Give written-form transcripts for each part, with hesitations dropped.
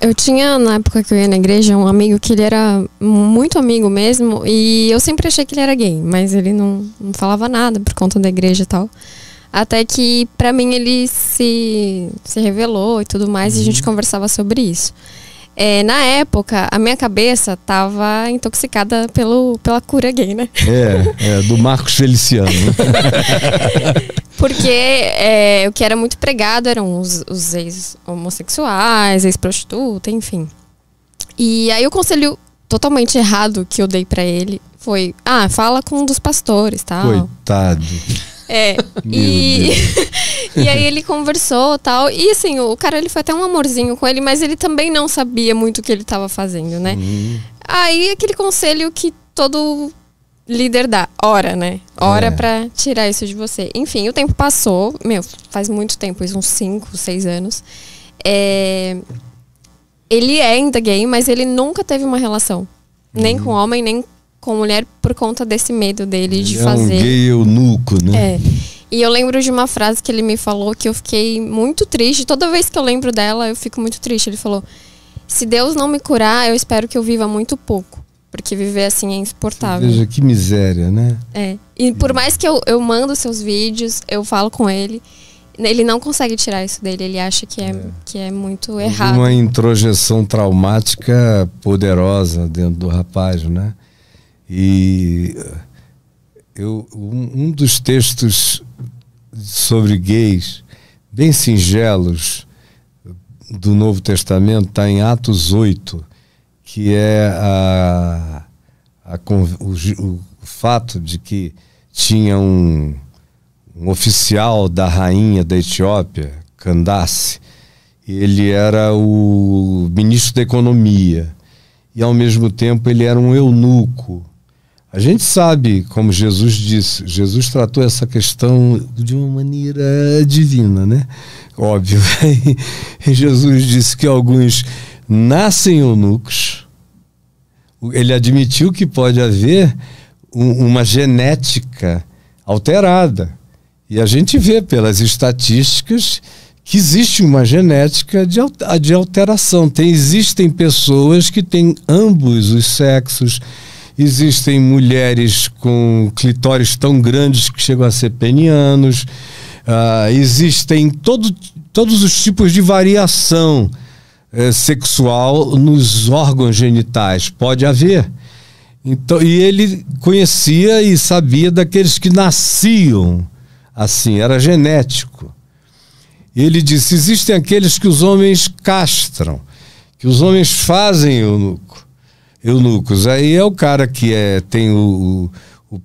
Eu tinha, na época que eu ia na igreja, um amigo que ele era muito amigo mesmo, e eu sempre achei que ele era gay, mas ele não falava nada por conta da igreja e tal. Até que, pra mim, ele se revelou e tudo mais, e a gente conversava sobre isso. Na época, a minha cabeça tava intoxicada pela cura gay, né? Do Marcos Feliciano. Porque o que era muito pregado eram os ex-homossexuais, ex-prostituta, enfim. E aí o conselho totalmente errado que eu dei pra ele foi: fala com um dos pastores, tal. Coitado. E aí ele conversou, tal. E assim, o cara, ele foi até um amorzinho com ele, mas ele também não sabia muito o que ele estava fazendo, né? Aí aquele conselho que todo líder dá: ora, né? Ora pra tirar isso de você. Enfim, o tempo passou, faz muito tempo, uns 5, 6 anos. Ele é ainda gay, mas ele nunca teve uma relação. Nem com homem, nem com mulher, por conta desse medo dele de fazer. É um gay eunuco, né? E eu lembro de uma frase que ele me falou que eu fiquei muito triste. Toda vez que eu lembro dela, eu fico muito triste. Ele falou: se Deus não me curar, eu espero que eu viva muito pouco. Porque viver assim é insuportável. Veja que miséria, né? E por mais que eu mando seus vídeos, eu falo com ele, ele não consegue tirar isso dele. Ele acha que é muito errado. Uma introjeção traumática poderosa dentro do rapaz, né? E um dos textos sobre gays, bem singelos, do Novo Testamento, está em Atos 8, que é o fato de que tinha um oficial da rainha da Etiópia, Candace. Ele era o ministro da economia e, ao mesmo tempo, ele era um eunuco. A gente sabe, como Jesus disse, Jesus tratou essa questão de uma maneira divina, né? Óbvio. Jesus disse que alguns nascem eunucos. Ele admitiu que pode haver uma genética alterada. E a gente vê pelas estatísticas que existe uma genética de alteração. Existem pessoas que têm ambos os sexos. Existem mulheres com clitóris tão grandes que chegam a ser penianos. Existem todos os tipos de variação sexual nos órgãos genitais. Pode haver. Então, e ele conhecia e sabia daqueles que nasciam assim, era genético. Ele disse: existem aqueles que os homens castram, que os homens fazem eunucos. Aí é o cara que tem o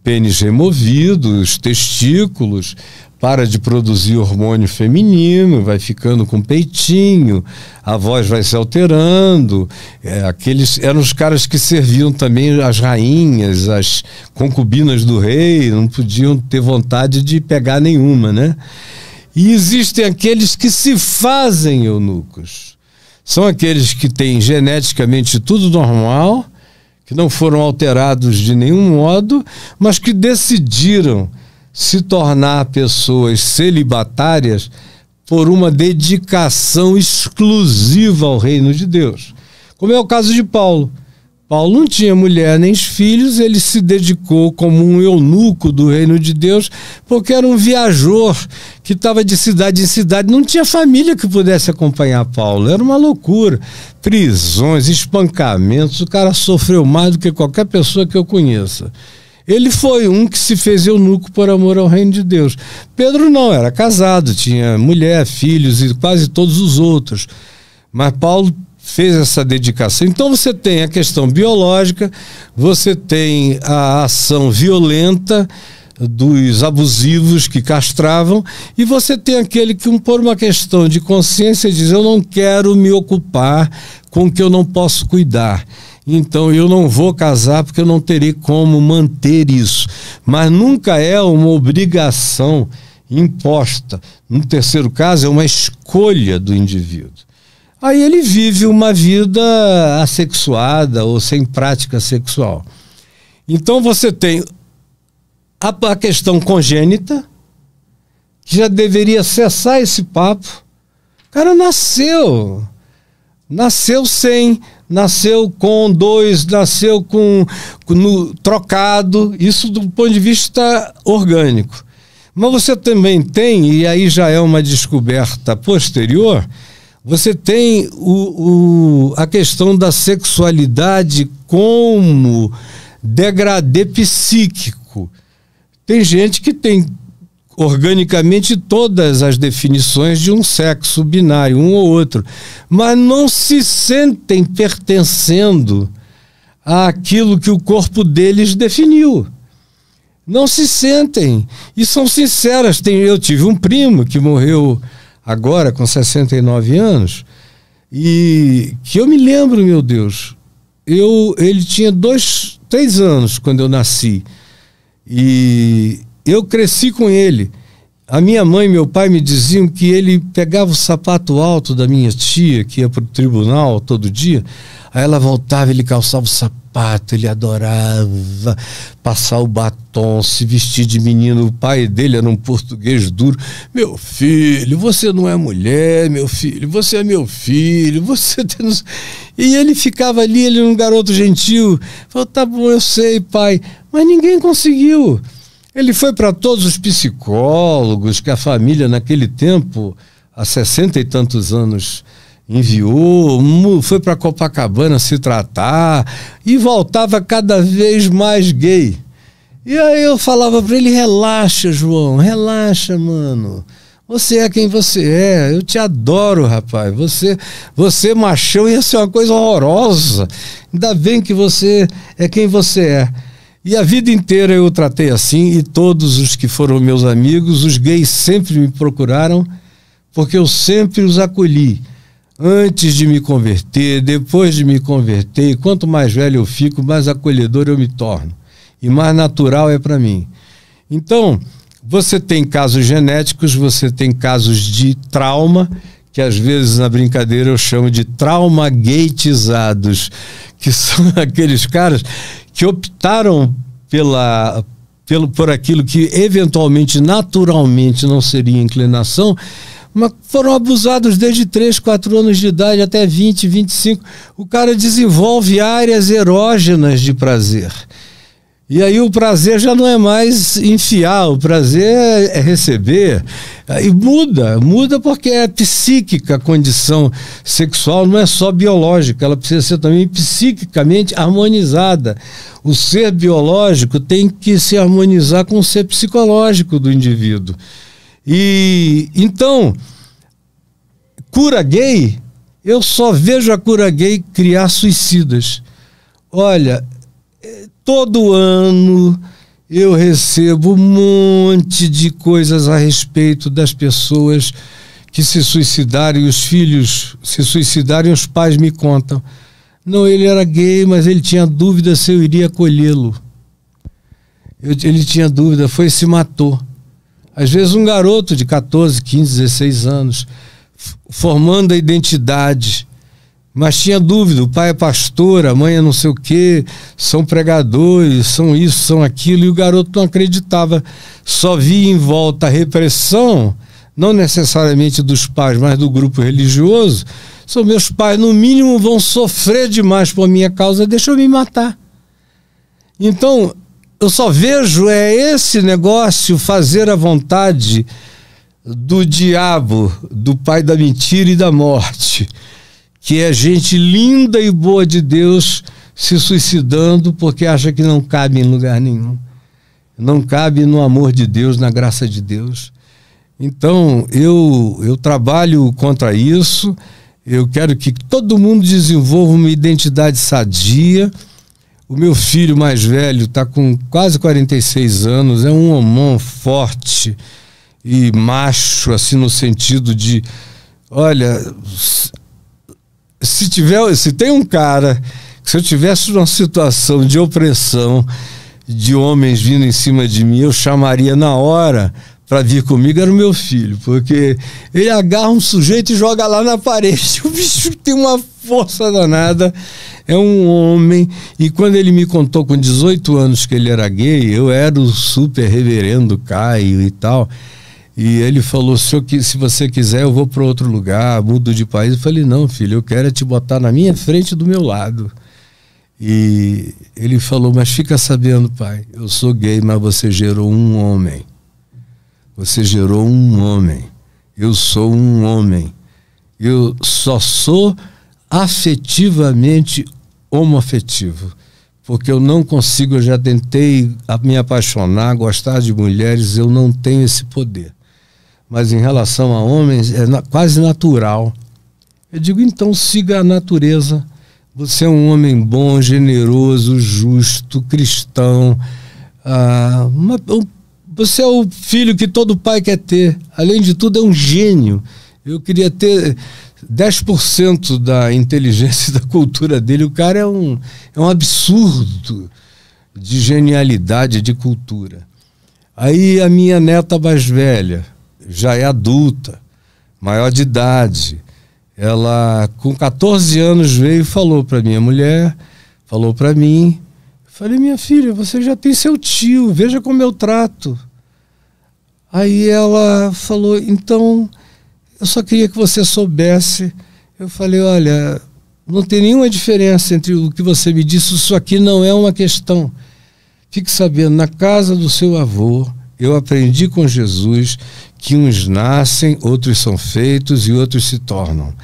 pênis removido, os testículos, para de produzir hormônio feminino, vai ficando com peitinho, a voz vai se alterando. Aqueles eram os caras que serviam também as rainhas, as concubinas do rei, não podiam ter vontade de pegar nenhuma, né? E existem aqueles que se fazem eunucos. São aqueles que têm geneticamente tudo normal, que não foram alterados de nenhum modo, mas que decidiram se tornar pessoas celibatárias por uma dedicação exclusiva ao reino de Deus. Como é o caso de Paulo. Paulo não tinha mulher nem filhos, ele se dedicou como um eunuco do reino de Deus, porque era um viajor que estava de cidade em cidade, não tinha família que pudesse acompanhar Paulo, era uma loucura. Prisões, espancamentos, o cara sofreu mais do que qualquer pessoa que eu conheça. Ele foi um que se fez eunuco por amor ao reino de Deus. Pedro não, era casado, tinha mulher, filhos e quase todos os outros. Mas Paulo fez essa dedicação. Então você tem a questão biológica, você tem a ação violenta dos abusivos que castravam, e você tem aquele que, por uma questão de consciência, diz: eu não quero me ocupar com o que eu não posso cuidar. Então eu não vou casar porque eu não terei como manter isso. Mas nunca é uma obrigação imposta. No terceiro caso, é uma escolha do indivíduo. Aí ele vive uma vida assexuada ou sem prática sexual. Então você tem a questão congênita, que já deveria cessar esse papo. O cara nasceu. Nasceu sem, nasceu com 2, nasceu com trocado, isso do ponto de vista orgânico. Mas você também tem, e aí já é uma descoberta posterior, você tem a questão da sexualidade como degradê psíquico. Tem gente que tem organicamente todas as definições de um sexo binário, um ou outro, mas não se sentem pertencendo àquilo que o corpo deles definiu. Não se sentem. E são sinceras. Eu tive um primo que morreu agora com 69 anos, e que eu me lembro, meu Deus, ele tinha 3 anos quando eu nasci, e eu cresci com ele. A minha mãe e meu pai me diziam que ele pegava o sapato alto da minha tia, que ia para o tribunal todo dia, aí ela voltava, ele calçava o sapato, ele adorava passar o batom, se vestir de menino. O pai dele era um português duro. Meu filho, você não é mulher, meu filho, você é meu filho, você tem... E ele ficava ali, ele era um garoto gentil. Falou, tá bom, eu sei, pai, mas ninguém conseguiu. Ele foi para todos os psicólogos que a família naquele tempo, há 60 e tantos anos, enviou, foi para Copacabana se tratar e voltava cada vez mais gay. E aí eu falava para ele, relaxa, João, relaxa, mano. Você é quem você é, eu te adoro, rapaz. Você machão, ia ser uma coisa horrorosa. Ainda bem que você é quem você é. E a vida inteira eu tratei assim, e todos os que foram meus amigos, os gays sempre me procuraram, porque eu sempre os acolhi. Antes de me converter, depois de me converter, e quanto mais velho eu fico, mais acolhedor eu me torno. E mais natural é para mim. Então, você tem casos genéticos, você tem casos de trauma, que às vezes na brincadeira eu chamo de trauma-gaytizados, que são aqueles caras que optaram por aquilo que eventualmente, naturalmente não seria inclinação, mas foram abusados desde 3, 4 anos de idade até 20, 25. O cara desenvolve áreas erógenas de prazer. E aí o prazer já não é mais enfiar, o prazer é receber. E muda porque é psíquica a condição sexual, não é só biológica, ela precisa ser também psiquicamente harmonizada. O ser biológico tem que se harmonizar com o ser psicológico do indivíduo. E então, cura gay, eu só vejo a cura gay criar suicidas. Olha, todo ano eu recebo um monte de coisas a respeito das pessoas que se suicidaram, e os filhos se suicidaram, e os pais me contam. Não, ele era gay, mas ele tinha dúvida se eu iria acolhê-lo. Ele tinha dúvida, foi e se matou. Às vezes um garoto de 14, 15, 16 anos, formando a identidade, mas tinha dúvida, o pai é pastor, a mãe é não sei o quê, são pregadores, são isso, são aquilo, e o garoto não acreditava, só via em volta a repressão, não necessariamente dos pais, mas do grupo religioso. São meus pais, no mínimo vão sofrer demais por minha causa, deixa eu me matar. Então, eu só vejo esse negócio fazer a vontade do diabo, do pai da mentira e da morte, que é gente linda e boa de Deus se suicidando porque acha que não cabe em lugar nenhum. Não cabe no amor de Deus, na graça de Deus. Então, eu trabalho contra isso. Eu quero que todo mundo desenvolva uma identidade sadia. O meu filho mais velho está com quase 46 anos, é um homão forte e macho, assim, no sentido de, olha, se tem um cara, se eu tivesse numa situação de opressão, de homens vindo em cima de mim, eu chamaria na hora para vir comigo, era o meu filho, porque ele agarra um sujeito e joga lá na parede. O bicho tem uma força danada, é um homem. E quando ele me contou com 18 anos que ele era gay, eu era o super reverendo Caio e tal, E ele falou, senhor, que se você quiser eu vou para outro lugar, mudo de país. Eu falei, não, filho, eu quero te botar na minha frente, do meu lado. E ele falou, mas fica sabendo, pai, eu sou gay, mas você gerou um homem. Você gerou um homem. Eu sou um homem. Eu só sou afetivamente homoafetivo. Porque eu não consigo, eu já tentei me apaixonar, gostar de mulheres, eu não tenho esse poder. Mas em relação a homens, é quase natural. Eu digo, então siga a natureza. Você é um homem bom, generoso, justo, cristão. Você é o filho que todo pai quer ter. Além de tudo, é um gênio. Eu queria ter 10% da inteligência e da cultura dele. O cara é um absurdo de genialidade, de cultura. Aí a minha neta mais velha, já é adulta, maior de idade. Ela, com 14 anos, veio e falou para minha mulher, falou para mim. Falei, minha filha, você já tem seu tio, veja como eu trato. Aí ela falou, então, eu só queria que você soubesse. Eu falei, olha, não tem nenhuma diferença entre o que você me disse, isso aqui não é uma questão. Fique sabendo, na casa do seu avô, eu aprendi com Jesus que uns nascem, outros são feitos e outros se tornam.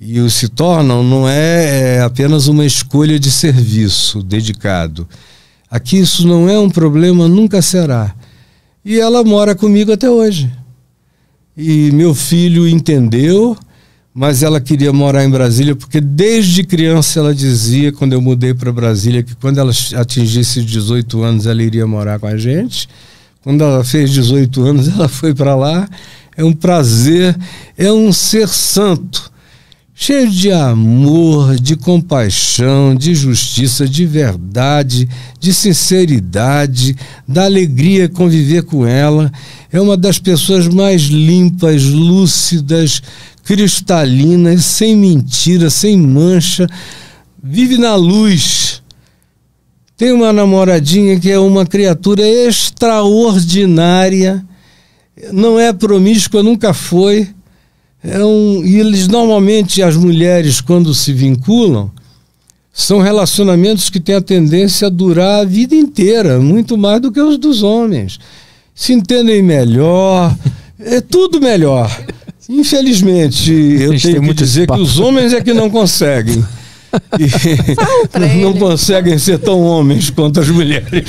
E o se tornam não é apenas uma escolha de serviço dedicado. Aqui isso não é um problema, nunca será. E ela mora comigo até hoje. E meu filho entendeu, mas ela queria morar em Brasília, porque desde criança ela dizia, quando eu mudei para Brasília, que quando ela atingisse 18 anos ela iria morar com a gente. Quando ela fez 18 anos, ela foi para lá. É um prazer, é um ser santo, cheio de amor, de compaixão, de justiça, de verdade, de sinceridade, da alegria conviver com ela. É uma das pessoas mais limpas, lúcidas, cristalinas, sem mentira, sem mancha. Vive na luz. Tem uma namoradinha que é uma criatura extraordinária, não é promíscua, nunca foi. E eles normalmente, as mulheres, quando se vinculam, são relacionamentos que têm a tendência a durar a vida inteira, muito mais do que os dos homens. Se entendem melhor, é tudo melhor. Infelizmente, eu tenho que dizer que os homens é que não conseguem. E não conseguem ser tão homens quanto as mulheres.